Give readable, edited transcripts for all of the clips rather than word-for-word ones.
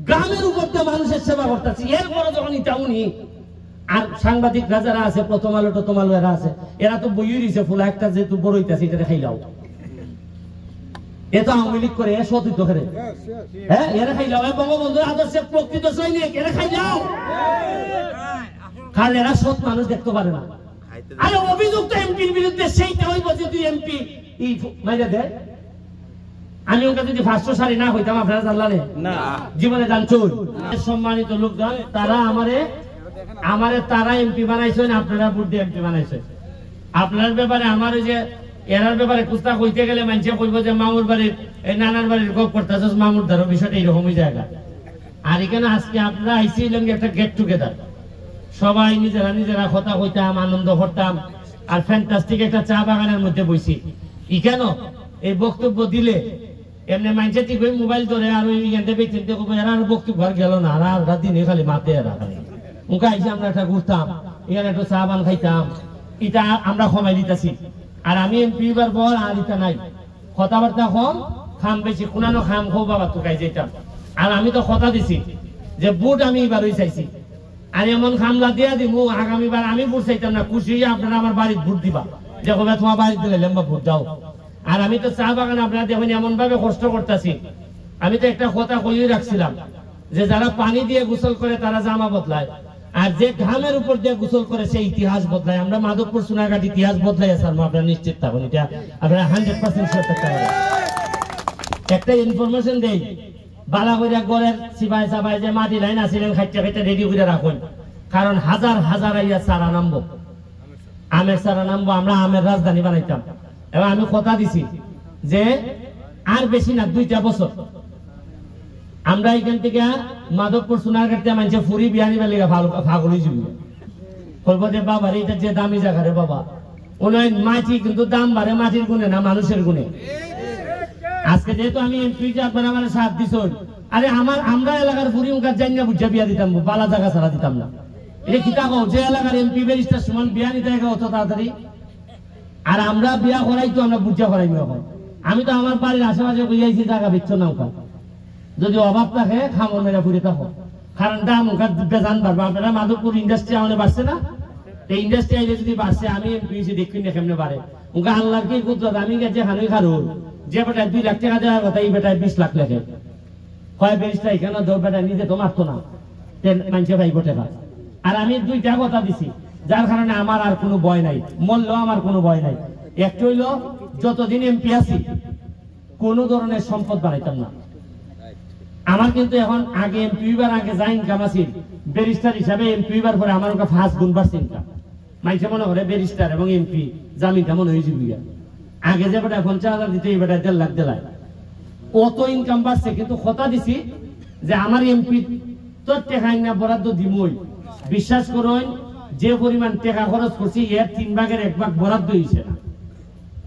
গ্রামের উপর দিয়ে মানুষের সেবা করতেছি। এরপরে যখন এটা উনি আর সাংবাদিকরা যারা আছে, প্রথম আলো টথম আলো এরা আছে, এরা তো বইয়ে দিছে ফুলা একটা যেহেতু বড় হইতেছে এটা খাইলাও, এ তো আওয়ামী লীগ করে, এ সতীর্থ করে, হ্যাঁ এরা খাইলাও, বঙ্গবন্ধুর আদর্শে প্রকৃত সৈনিক, এরা খাইলাও। কারণ এরা সৎ মানুষ দেখতে পারে না। আরে অভিযুক্ত এমপির বিরুদ্ধে সেইটা হইব যে তুই এমপি মাইরা দেয়। আমি ওকে যদি 500 সারি না হইতাম আপনারা জানলেন না, জীবনে জানছুন। সম্মানিত লোকজন, তারা আমারে তারা এমপি বানাইছেন, আপনারা ভোট দিয়ে এমপি বানাইছেন। আপনার ব্যাপারে আমার ওই যে এরার ব্যাপারে কুস্তা কইতে গেলে মানুষে কইব যে মামুর বাড়ির এই নানার বাড়ির গপ করতেছ, মামুর ধরো বিষয়টা এরকমই জায়গা। আর এখানে আজকে আপনারা আইসিলেন একটা গেট টুগেদার, সবাই নিজেরা নিজেরা কথা কইতাম, আনন্দ করতাম, আর ফ্যান্টাস্টিক একটা চা বাগানের মধ্যে বইছি। ই কেন এই বক্তব্য দিলে এমনি মাইন্ডসেট ঠিক হয়ে মোবাইল ধরে আর ওই চিন্তা করবো এরা আর বক্তব্য আর গেল না, আর রাত দিনে খালি মাতে এরা খালি ওকে আইসি আমরা একটা ঘুরতাম, এখানে একটু চা পান খাইতাম, এটা আমরা সময় দিতেছি। আর আমি এমপি বার পর আর এটা নাই, কথাবার্তা কম, খাম বেশি, কোনানো খাম খো বাবা তো খাই যেতাম। আর আমি তো কথা দিছি যে বুট আমি এবারই চাইছি, আর এমন খামলা দিয়া দিব আগামীবার আমি ভোট চাইতাম না, খুশি হয়ে আপনারা আমার বাড়ির ভোট দিবা, যে কবে তোমার বাড়িতে গেলাম বা ভোট দাও। আর আমি তো চা বাগান আপনারা দেখুন এমন ভাবে কষ্ট করতেছি। আমি তো একটা কথা কইই রাখছিলাম যে যারা পানি দিয়ে গোসল করে তারা জামা বদলায়, আর যে ঘামের উপর দিয়ে গোসল করে সে ইতিহাস বদলায়। আমরা মাধবপুর সোনারঘাট ইতিহাস বদলাই স্যার, আপনারা নিশ্চিত থাকুন, এটা আপনারা 100% শিওর থাকতে পারেন। একটা ইনফরমেশন দেই, বালা কইরা গড়ের সিবাই সাবাই যে মাটি লাইন আসিলেন খাইতে খাইতে রেডি করে রাখুন, কারণ হাজার হাজার আইয়া সারা নামবো, আমের সারা নামবো, আমরা আমের রাজধানী বানাইতাম। এবং আমি কথা দিছি যে আর বেশি না 2টা বছর আমরা এখান থেকে মাধবপুর সোনারঘাটে মানুষের ফুরি বিয়ানি বেলে ফাগল হয়ে যাবে, বলবো যে বাবা এটা যে দামি জায়গা রে বাবা, ওনার মাটি কিন্তু দাম বাড়ে মাটির গুণে না মানুষের গুণে। আজকে যেহেতু আমি এমপি যে আপনারা আমার সাথ দিচ্ছেন, আরে আমরা এলাকার ফুরি উনকার জানি না বুঝা বিয়া দিতাম, বালা জায়গা ছাড়া দিতাম না। এটা কি থাকো যে এলাকার এমপি ব্যারিস্টার সমান বিয়া নিতে অত তাড়াতাড়ি, আর আমরা বিয়া করাই তো আমরা বুঝা করাই এখন। আমি তো আমার বাড়ির আশেপাশে বুঝাইছি জায়গা বিচ্ছ না ওখানে, যদি অভাব থাকে খামর মেরা ফুরে থাকো, কারণ দাম ওখান বেজান বাড়বে। আপনারা মাধবপুর ইন্ডাস্ট্রি আমাদের বাড়ছে না, এই ইন্ডাস্ট্রি আইলে যদি বাড়ছে আমি এমপি দেখি না কেমনে বাড়ে। ওকে আল্লাহর কি কুদরত, আমি গেছে হানুই খারু যে বেটায় 2 লাখ টাকা দেওয়ার কথা এই বেটায় 20 লাখ লেখে, কয় বেরিস্টার এখানে বেটায় নিজে তো মারতো না, মানুষে পাইব টাকা। আর আমি 2টা কথা দিছি, যার কারণে আমার আর কোনো ভয় নাই, মরলেও আমার কোনো ভয় নাই। একটা হইল যতদিন এমপি আছি কোনো ধরনের সম্পদ বাড়াইতাম না। আমার কিন্তু এখন আগে এমপি বার আগে যা ইনকাম আছে ব্যারিস্টার হিসাবে এমপি বার পরে আমার ওকে 5 গুণ বাড়ছে ইনকাম। মাইসে মনে করে ব্যারিস্টার এবং এমপি জামিন কেমন হয়েছে বুঝা, আগে যে বেটা 50,000 দিতে এই বেটা 1.5 লাখ দিলায়, অত ইনকাম বাড়ছে। কিন্তু কথা দিছি যে আমার এমপি তো টাকা না বরাদ্দ দিমই, বিশ্বাস করুন যে পরিমাণ টাকা খরচ করছি এর 3 ভাগের 1 ভাগ বরাদ্দ হয়েছে না,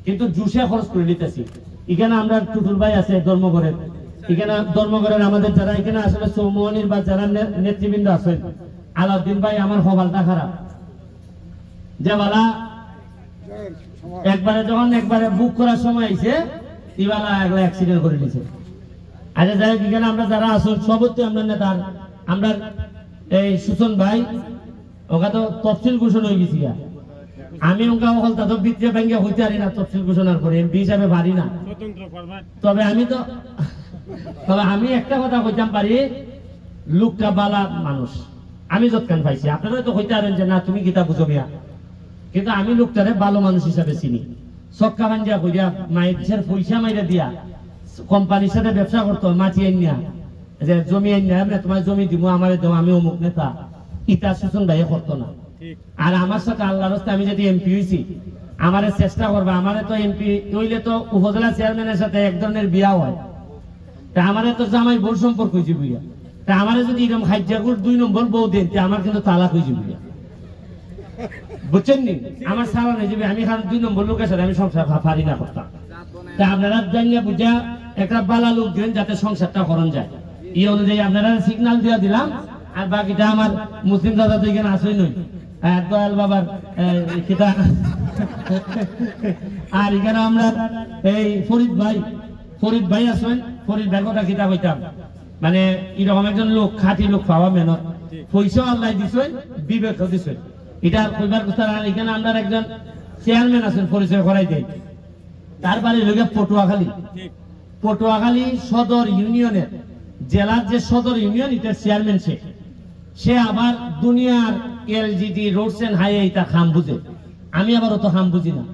কিন্তু জুসে খরচ করে নিতেছি। এখানে আমরা টুটুল ভাই আছে ধর্মঘরের, এখানে ধর্মঘরের আমাদের যারা এখানে আসলে চৌমোহনীর বা যারা নেতৃবৃন্দ আছেন, আলাউদ্দিন ভাই আমার হবালটা খারাপ, যে বলা একবারে বুক করার সময় আইছে ইবালা একলা অ্যাক্সিডেন্ট করে নিছে। আচ্ছা যাই হোক, এখানে আমরা যারা আসুন সবত্য আমরা নেতার, আমরা এই সুচন ভাই ওকে তো তফসিল ঘোষণা হয়ে গেছি, আমি ওকে বল তা তো বিত্রে ব্যাংকে হইতে পারি না তফসিল ঘোষণার পরে, এমপি হিসাবে পারি না। তবে আমি একটা কথা কইতাম পারি, লোকটা বালা মানুষ, আমি যতক্ষণ পাইছি, আপনারা তো হইতে পারেন যে না তুমি গীতা বুঝো মিয়া, কিন্তু আমি লোকটারে ভালো মানুষ হিসাবে চিনি। সক্কা বাঞ্জা কইয়া মাইছের পয়সা মাইরা দিয়া কোম্পানির সাথে ব্যবসা করতো, মাটি আইনা যে জমি আইনা তোমার জমি দিব আমারে দেও, আমি অমুক নেতা, ইটা সুচন ভাইয়ে করতো না। আর আমার সাথে আল্লাহর রাস্তায় আমি যদি এমপি হইছি, আমারে চেষ্টা করবা, আমারে তো এমপি হইলে তো উপজেলা চেয়ারম্যানের সাথে এক ধরনের বিয়া হয়, তা আমারে তো জামাই বোর সম্পর্ক হয়েছে বুঝা, তা আমারে যদি এরকম খাইজাগুর 2 নম্বর বউ দেন আমার কিন্তু তালাক হয়েছে বুঝা, বুঝছেন নি? আমার সারা নেই যাবে, আমি কারণ 2 নম্বর লোকের সাথে আমি সংসার পারি না করতাম। তা আপনারা জানিয়ে বুঝা একটা বালা লোক দেন যাতে সংসারটা করণ যায়, এই অনুযায়ী আপনারা সিগন্যাল দিয়ে দিলাম। আর বাকিটা আমার মুসলিম দাদা তো এখানে আসেই নই, দয়াল বাবার কিতা, আর এখানে আমরা এই ফরিদ ভাই আসবেন, ফরিদ ভাই কথা কিতা কইতাম মানে এরকম একজন লোক, খাঁটি লোক পাওয়া মেহনত, পয়সাও আল্লাহ দিছেন, বিবেকও দিছেন। এটা কইবার কথা না। এখানে আমরা একজন চেয়ারম্যান আছেন, পরিচয় করাই দেয়। তার বাড়ি লোকে পটুয়াখালী। পটুয়াখালী সদর ইউনিয়নের, জেলার যে সদর ইউনিয়ন, এটার চেয়ারম্যান সে আবার দুনিয়ার এলজিডি রোডস এন্ড হাইওয়ে এটা খাম বুঝে। আমি আবার অত খাম বুঝি না।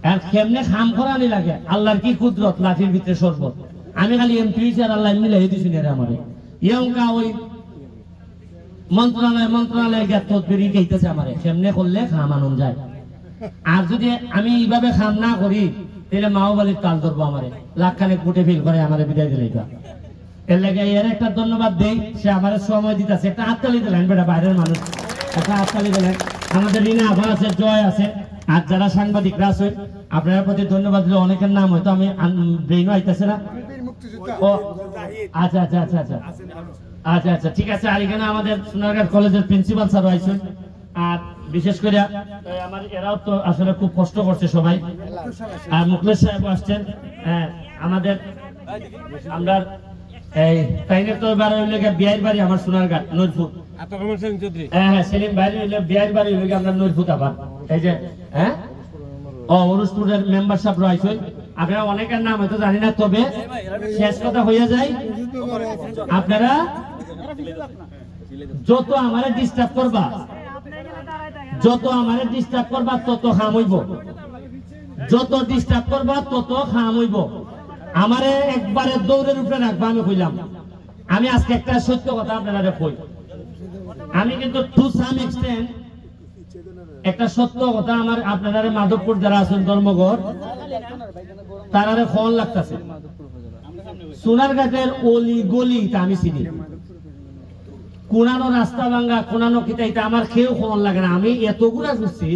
আর কেমনে খাম করানি লাগে, আল্লাহর কি কুদরত, লাঠির ভিতরে শরবত। আমি খালি এমপি আর আল্লাহ মিলাই দিছি না আমারে। ইয়ংকা ওই মন্ত্রণালয়ে গেত বেরিয়ে গেইতেছে আমারে, কেমনে করলে খাম আনন্দ যায়। আর যদি আমি এইভাবে খাম না করি, তাহলে মাওবালির তাল ধরবো আমারে, লাখখানেক কোটি ফিল করে আমারে বিদায় দিলে। এর লাগে এর একটা ধন্যবাদ দেই, সে আমার সময় দিতেছে। একটা হাততালি দিলেন বেটা, বাইরের মানুষ একটা হাততালি দিলেন। আমাদের রিনা আভা আছে, জয় আছে, আর যারা সাংবাদিকরা আছে আপনার প্রতি ধন্যবাদ দিলে। অনেকের নাম হয়তো আমি ব্রেইনও আইতেছে না। ও আচ্ছা আচ্ছা আচ্ছা আচ্ছা আচ্ছা আচ্ছা ঠিক আছে। আর এখানে আমাদের সোনারঘাট কলেজের প্রিন্সিপাল স্যার আইছেন। আর বিশেষ করে আমার এরাও তো আসলে খুব কষ্ট করছে সবাই। আর মুখলেশ সাহেব আসছেন। আমাদের আমরা এই তাইনের তো এবার হইলে বিয়ের বাড়ি আমার সোনারঘাট নূরপুর। হ্যাঁ সেলিম ভাই হইলে বিয়ের বাড়ি হইলে আমরা নূরপুর। আবার এই যে অনুষ্ঠুরের মেম্বার সাহেব রয়েছেন। আপনারা অনেকের নাম হয়তো জানি না, তবে শেষ কথা হইয়া যায়, আপনারা যত আমারে ডিস্টার্ব করবা, তত খাম হইব। যত ডিস্টার্ব করবা তত খাম হইব। আমারে একবারে দৌড়ের উপরে রাখবা। আমি কইলাম, আমি আজকে একটা সত্য কথা আপনারা কই। আমি কিন্তু টু সাম এক্সটেন্ট একটা সত্য কথা আমার আপনারা মাধবপুর যারা আছেন ধর্মঘট, তারারে ফোন লাগতেছে। সোনারঘাটের অলি গলি আমি চিনি, কোনানো রাস্তা ভাঙ্গা, কোনানো কিতা আমার খেয়েও ফোন লাগে না। আমি এতগুলা বুঝছি,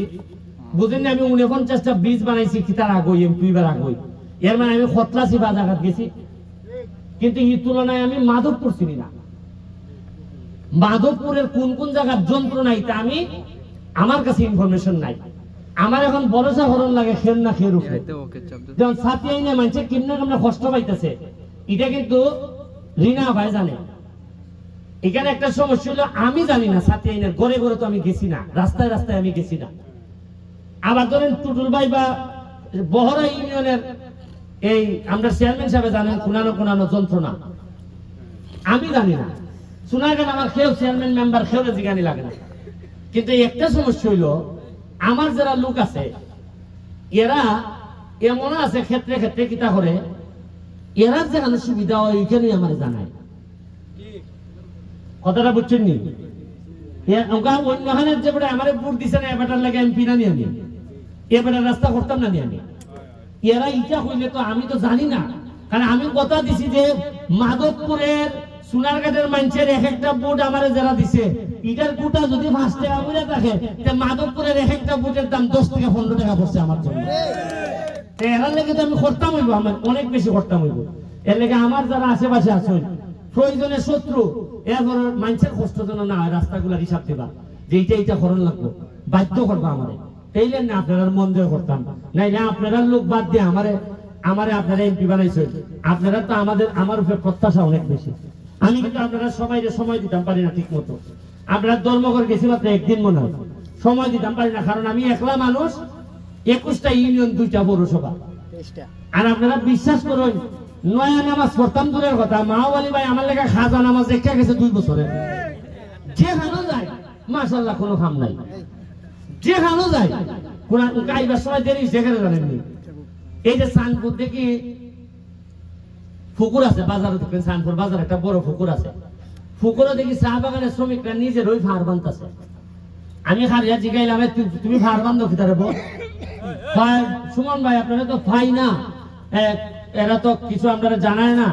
বুঝেন আমি 49টা ব্রিজ বানাইছি কিতার আগই, এমপিবার আগই। এর মানে আমি খতলাসি বাজারঘাট গেছি, কিন্তু এই তুলনায় আমি মাধবপুর চিনি না। মাধবপুরের কোন কোন জায়গার যন্ত্রণা এটা আমি, আমার কাছে ইনফরমেশন নাই। আমার এখন ভরসা হরণ লাগে খেল না খেয়ে উপরে, যেমন সাথিয়াই না মানছে কেমনে কেমনে কষ্ট পাইতেছে। এটা কিন্তু রিনা ভাই জানে। এখানে একটা সমস্যা হলো, আমি জানি না সাথিয়াইনের ঘরে ঘরে তো আমি গেছি না, রাস্তায় রাস্তায় আমি গেছি না। আবার ধরেন টুটুল ভাই বা বহরা ইউনিয়নের এই আমরা চেয়ারম্যান সাহেব জানেন কোনানো কোনানো যন্ত্রণা, আমি জানি না। সোনারঘাট আমার কেউ চেয়ারম্যান মেম্বার কেউ জিগানি লাগে না। কিন্তু একটা সমস্যা হইল, আমার যারা লোক আছে এরা এমন আছে ক্ষেত্রে ক্ষেত্রে কিতা করে, এরা যেখানে সুবিধা হয় ওইখানে আমার জানায়। কথাটা বুঝছেন নি? অন্যখানের যে বেটা আমার ভোট দিছে না, এবারটার লাগে এমপি না নিয়ে আমি এবারের রাস্তা করতাম না নিয়ে আমি। এরা ইটা হইলে তো আমি তো জানি না, কারণ আমি কথা দিছি যে মাধবপুরের সোনারঘাটের মানুষের এক একটা বুট আমার যারা দিছে, ইটার বুটা যদি 5 টাকা করে থাকে, মাধবপুরের এক একটা বুটের দাম 10 থেকে 15 টাকা পড়ছে আমার জন্য। এর লেগে তো আমি করতাম হইব, আমার অনেক বেশি করতাম হইব। এর লেগে আমার যারা আশেপাশে আছেন প্রয়োজনে শত্রু, এরপর মানুষের কষ্ট যেন না হয়, রাস্তাগুলার হিসাব দেবা যে এইটা করণ লাগবো, বাধ্য করবো আমারে। এইলে না আপনারা মন জয় করতাম, নাইলে আপনারা লোক বাদ দিয়ে আমারে আপনারা এমপি বানাইছেন। আপনারা তো আমার উপরে প্রত্যাশা অনেক বেশি। আমি কিন্তু আপনারা সবাই সময় দিতাম পারি না ঠিক মতো। আপনারা ধর্মঘট গেছি মাত্র একদিন মনে হয়, সময় দিতাম পারি না, কারণ আমি একলা মানুষ, 21টা ইউনিয়ন, 2টা পৌরসভা। আর আপনারা বিশ্বাস করুন, নয়া নামাজ পড়তাম দূরের কথা, মাওয়ালি ভাই আমার লেখা খাজা নামাজ দেখা গেছে 2 বছরে। যে হানো যায় মাশাআল্লাহ কোনো খাম নাই, যে হানো যায় কোরআন গাইবার সময় দেরি যেখানে জানেননি। এই যে সানপুর দেখি পুকুর আছে, বাজারে দেখবেন সানপুর বাজার একটা বড় পুকুর আছে, পুকুরে দেখি চা বাগানের শ্রমিকরা নিজের ওই ভার বানতেছে। আমি খারিয়া জিগাইলাম, তুমি ভার বান্ধব কি তারে বল? সুমন ভাই আপনারা তো ভাই না, এরা তো কিছু আপনারা জানায় না,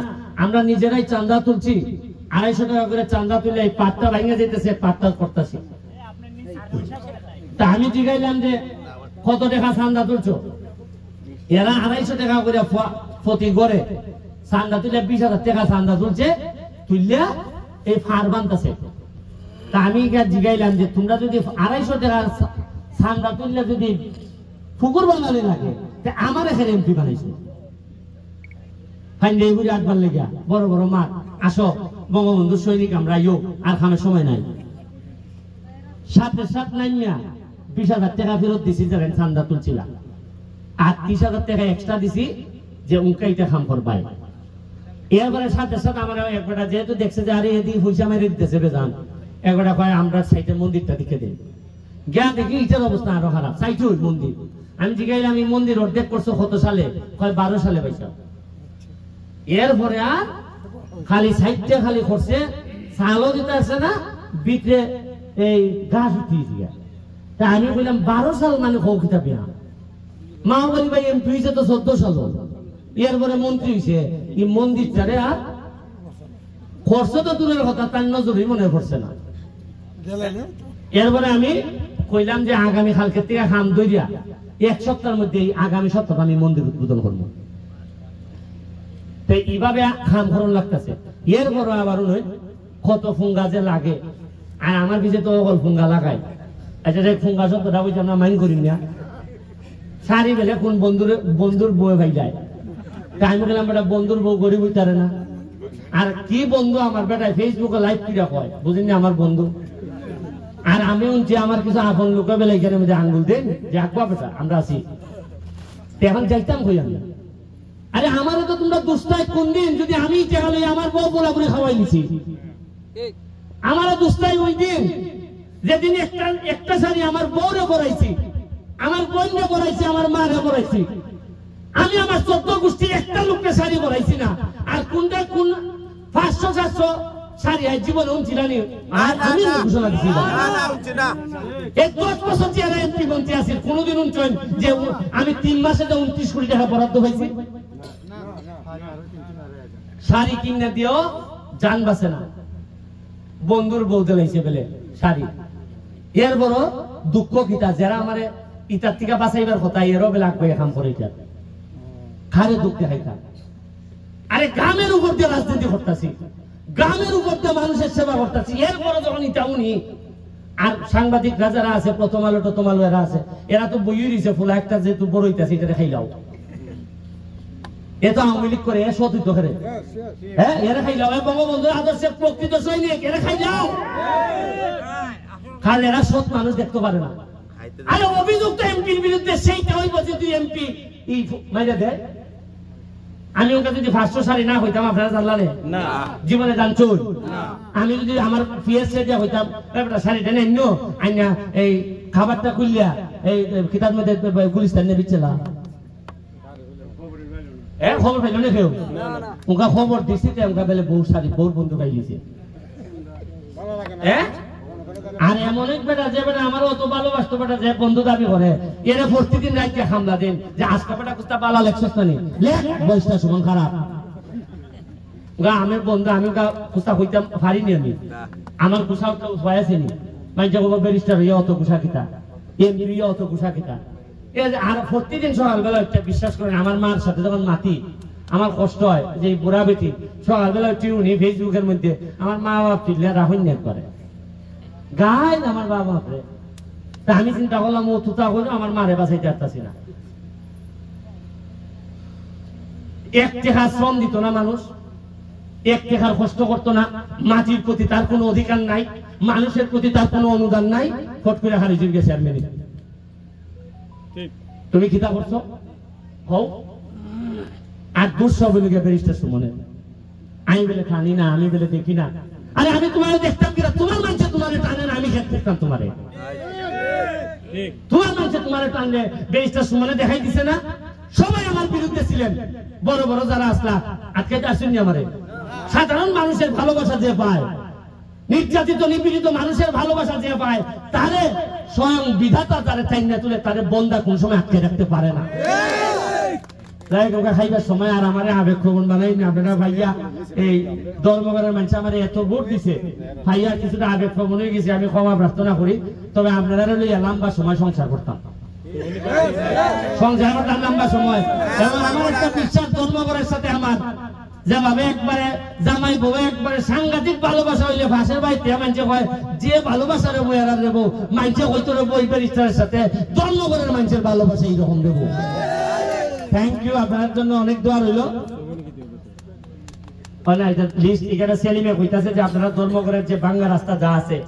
আমরা নিজেরাই চান্দা তুলছি, 250 টাকা করে চান্দা তুলে এই পাটটা ভাঙে যেতেছে, পাটটা করতেছি। তা আমি জিগাইলাম যে কত টাকা চান্দা তুলছো? এরা 250 টাকা করে প্রতি গড়ে চান্দা তুলে 20,000 টাকা চান্দা তুলছে, তুললে এই ফার বানতেছে। তা আমি জিগাইলাম যে তোমরা যদি 250 টাকা চান্দা তুললে যদি পুকুর বানালে লাগে, আমার এখানে এমপি বানাইছে। ফাইন আটবার লেগা বড় বড় মাঠ, আসো বঙ্গবন্ধু সৈনিক আমরা ইয়ো আর খামের সময় নাই। সাথে সাথ নাইমিয়া 20,000 টাকা ফেরত দিছি যারা চান্দা তুলছিলাম, আর 30,000 টাকা এক্সট্রা দিছি যে উনকাইটা খাম করবাই। এরপরে সাথে সাথে আমার একবারটা যেহেতু দেখছে যে আরে এদিকে পয়সা মেরে দিতেছে বেজান, একবারটা কয় আমরা সাইটের মন্দিরটা দেখে দিই। গিয়া দেখি ইটার অবস্থা আরো খারাপ, সাইটে ওই মন্দির। আমি জিজ্ঞাসলাম এই মন্দির অর্ধেক করছো কত সালে? কয় 12 সালে পয়সা। এরপরে আর খালি সাইটটা খালি করছে, চালও দিতে আসছে না, ভিতরে এই গাছ উঠিয়ে দিয়া। তা আমি বললাম 12 সাল মানে কৌকিতা বিয়া মা বলি ভাই এমপি হয়েছে তো 14 সাল, এরপরে মন্ত্রী হয়েছে। এই মন্দিরটারে আর খরচ তো দূরের কথা, তার নজরই মনে পড়ছে না। এরপরে আমি কইলাম যে আগামী কালকে থেকে খাম দইয়া 1 সপ্তাহের মধ্যে আগামী সপ্তাহে আমি মন্দির উদ্বোধন করবো। তো এইভাবে খাম খরণ লাগতেছে। এরপর আবার কত ফুঙ্গা যে লাগে, আর আমার পিছিয়ে তো অকল ফুঙ্গা লাগাই। আচ্ছা ফুঙ্গা শব্দটা বলছি আমরা মাইন্ড করি না। সারি বেলে কোন বন্ধুর বউ ভাই যায়, আমি বললাম বেটা বন্ধুর বউ গরিব হইতারে না। আর কি বন্ধু আমার বেটায় ফেসবুকে লাইভ কিরা কয় বুঝিনি আমার বন্ধু। আর আমি উনছি আমার কিছু আপন লোকের বেলা এখানে মধ্যে আঙ্গুল দেন যে আঁকবা বেটা আমরা আছি। এখন যাইতাম কই আমি, আরে আমারও তো তোমরা দুস্তায় কোন দিন যদি আমি টেহালে আমার বউ বরাবরে খাওয়াই নিছি। আমারও দুস্তায় ওই দিন যেদিন একটা শাড়ি আমার বউরে পরাইছি, আমার বোনরে পরাইছি, আমার মারে পরাইছি। আমি আমার 14 গোষ্ঠীর একটা লোককে শাড়ি পরাইছি না। আর কোনটা কোন 500-700 শাড়ি হয় জীবনে উনছিলানি। আর আমি ঘোষণা দিছি এই 10 বছর চেয়ারে এমপি মন্ত্রী আছি, কোনোদিন উনছেন যে আমি 3 মাসে 29 কোটি টাকা বরাদ্দ পাইছি। শাড়ি কিনে দিও জান বাঁচে না, বন্ধুর বউ দিলাইছে বলে শাড়ি। এর বড় দুঃখ কিতা যারা আমার ইটার থেকে বাঁচাইবার কথা এরও বেলা আগে কাম করে এটা খারে দুঃখ দেখাইতা। আরে গ্রামের উপর দিয়ে রাজনীতি করতেছি, গ্রামের উপর দিয়ে মানুষের সেবা করতেছি। এরপরে যখন এটা উনি আর সাংবাদিকরা যারা আছে, প্রথম আলো টথম আলো এরা আছে, এরা তো বইয়ে দিছে ফুলা একটা যেহেতু বড় হইতেছে এটা খাইলাও। এ তো আওয়ামী লীগ করে সতীর্থ করে, হ্যাঁ এরা খাইলাও। বঙ্গবন্ধুর আদর্শের প্রকৃত সৈনিক এরা খাইলাও। কারণ এরা সৎ মানুষ দেখতে পারে না। আরে অভিযুক্ত এমপির বিরুদ্ধে সেইটা হইব যে তুই এমপি মাইরা দেয়। আমি ওকে যদি 500 সারি না হইতাম আপনারা জানলানে না জীবনে জানছুন। আমি যদি আমার পিএসএ দিয়ে হইতাম শাড়িটা নেই আইনা এই খাবারটা খুললিয়া এই কিতাব মধ্যে গুলিস্তান নিয়ে বিচ্ছিলাম। খবর পাইল না কেউ, ওকে খবর দিছি ওকে বেলে বউ শাড়ি বউর বন্ধু পাইলিছে। আর এমন এক বেটা যে বেটা আমার অত ভালোবাসতো বেটা যে বন্ধু দাবি করে এর প্রতিদিন রাইতে হামলা দেন যে আজকে বেটা কুস্তা বালা লেখছস না নি লেখ বয়সটা সুমন খারাপ গা আমার বন্ধু আমি কুস্তা কইতাম পারিনি আমি আমার কুসাও তো হয়েছেনি মাইজা বাবা ব্যারিস্টার ইয়ে অত কুসা কিতা এমপি অত কুসা কিতা এই যে আর প্রতিদিন সকালবেলা একটা বিশ্বাস করেন আমার মার সাথে যখন মাতি আমার কষ্ট হয় যে বুড়া বেটি সকালবেলা টিউনি ফেসবুকের মধ্যে আমার মা বাবা তুললে রাহুল নেট করে গাই আমার বাবা বাপরে। তা আমি চিন্তা করলাম ও তুতা হইল আমার মারে বাঁচাইতে পারতাছি না। 1 টাকা শ্রম দিত না মানুষ, 1 টাকার কষ্ট করতো না, মাটির প্রতি তার কোনো অধিকার নাই, মানুষের প্রতি তার কোনো অনুদান নাই। ফট করে হারিয়ে গেছে আর মেনে তুমি কিতা করছো হও আর দুঃসহ বলে ব্যারিস্টার সুমনে আমি বলে খানি না আমি বলে দেখি না। আরে আমি তোমার দেখতাম কিনা তোমার মানুষে তোমার টানে না আমি খেতে দেখতাম তোমারে তোমার মানুষে তোমার টানলে ব্যারিস্টার সুমনে দেখাই দিছে না। সবাই আমার বিরুদ্ধে ছিলেন, বড় বড় যারা আসলা আজকে আসেননি আমারে। সাধারণ মানুষের ভালোবাসা যে পায়, নির্যাতিত নিপীড়িত মানুষের ভালোবাসা যে পায়, তারে স্বয়ং বিধাতা তারে টাইনা তুলে তারে বন্দা কোন সময় আটকে রাখতে পারে না। খাইবার সময় আর আমার আবেগ প্রবণ বানাই না আপনারা ভাইয়া এই ধর্মঘটের মানুষ আমার এত ভোট দিছে ভাইয়া কিছুটা আবেগ প্রবণ হয়ে গেছে, আমি ক্ষমা প্রার্থনা করি। তবে আপনারা লইয়া লম্বা সময় সংসার করতাম, সংসার করতাম লম্বা সময়। এবং আমার একটা বিশ্বাস ধর্মঘটের সাথে আমার যেভাবে একবারে জামাই বউ একবারে সাংঘাতিক ভালোবাসা হইলে ভাষের বাড়িতে মানছে হয় যে ভালোবাসা রেবো এরা দেবো মানছে হয়তো রেবো এই ব্যারিস্টারের সাথে ধর্মঘটের মানুষের ভালোবাসা এইরকম দেবো। থ্যাংক ইউ, আপনার জন্য অনেক দোয়া রইল। লিস্ট এখানে সেলিমে কইতাছে যে আপনারা ধর্মঘরের যে ভাঙ্গা রাস্তা যা আছে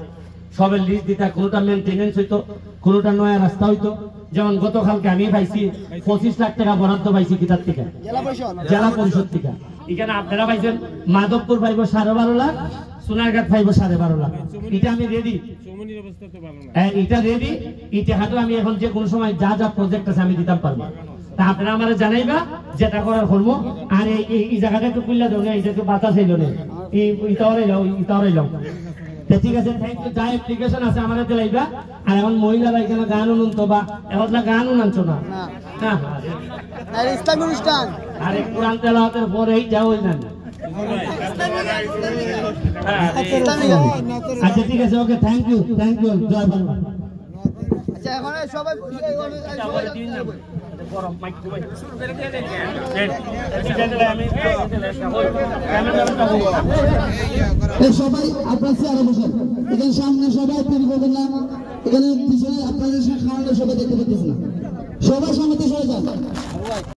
সবের লিস্ট দিতা, কোনটা মেইনটেনেন্স হইতো, কোনটা নয়া রাস্তা হইতো। যেমন গতকালকে আমি পাইছি 25 লাখ টাকা বরাদ্দ পাইছি কিতাব থেকে, জেলা পরিষদ থেকে। এখানে আপনারা পাইছেন মাধবপুর পাইব 12.5 লাখ, সোনারঘাট পাইব 12.5 লাখ। এটা আমি রেডি, এটা রেডি। এটা হাতে আমি এখন যে কোনো সময় যা যা প্রজেক্ট আছে আমি দিতাম পারবো। তা আপনারা আমার জানাইবা যেটা করার করবো। আর এই জায়গাটা একটু খুললে দেবো না, এটা একটু বাতাস হইল না, ইতাওয়ারাই যাও। ঠিক আছে, থ্যাংক ইউ। যা অ্যাপ্লিকেশন আছে আমার হাতে লাইবা। আর এখন মহিলারা এখানে গান উনুনতো বা এখন গান উনানছো না, ইসলামী অনুষ্ঠান আরে কোরআন তেলাওয়াতের পরে এই যাও না। আচ্ছা ঠিক আছে, ওকে, থ্যাংক ইউ, থ্যাংক ইউ, জয় বাংলা। আচ্ছা এখন সবাই সবাই আপনার চেয়ারে বসেন, এখানে সামনে সবাই তৈরি করবেন না, এখানে পিছনে আপনাদের খাওয়ানো সবাই দেখতে পাচ্ছেন না।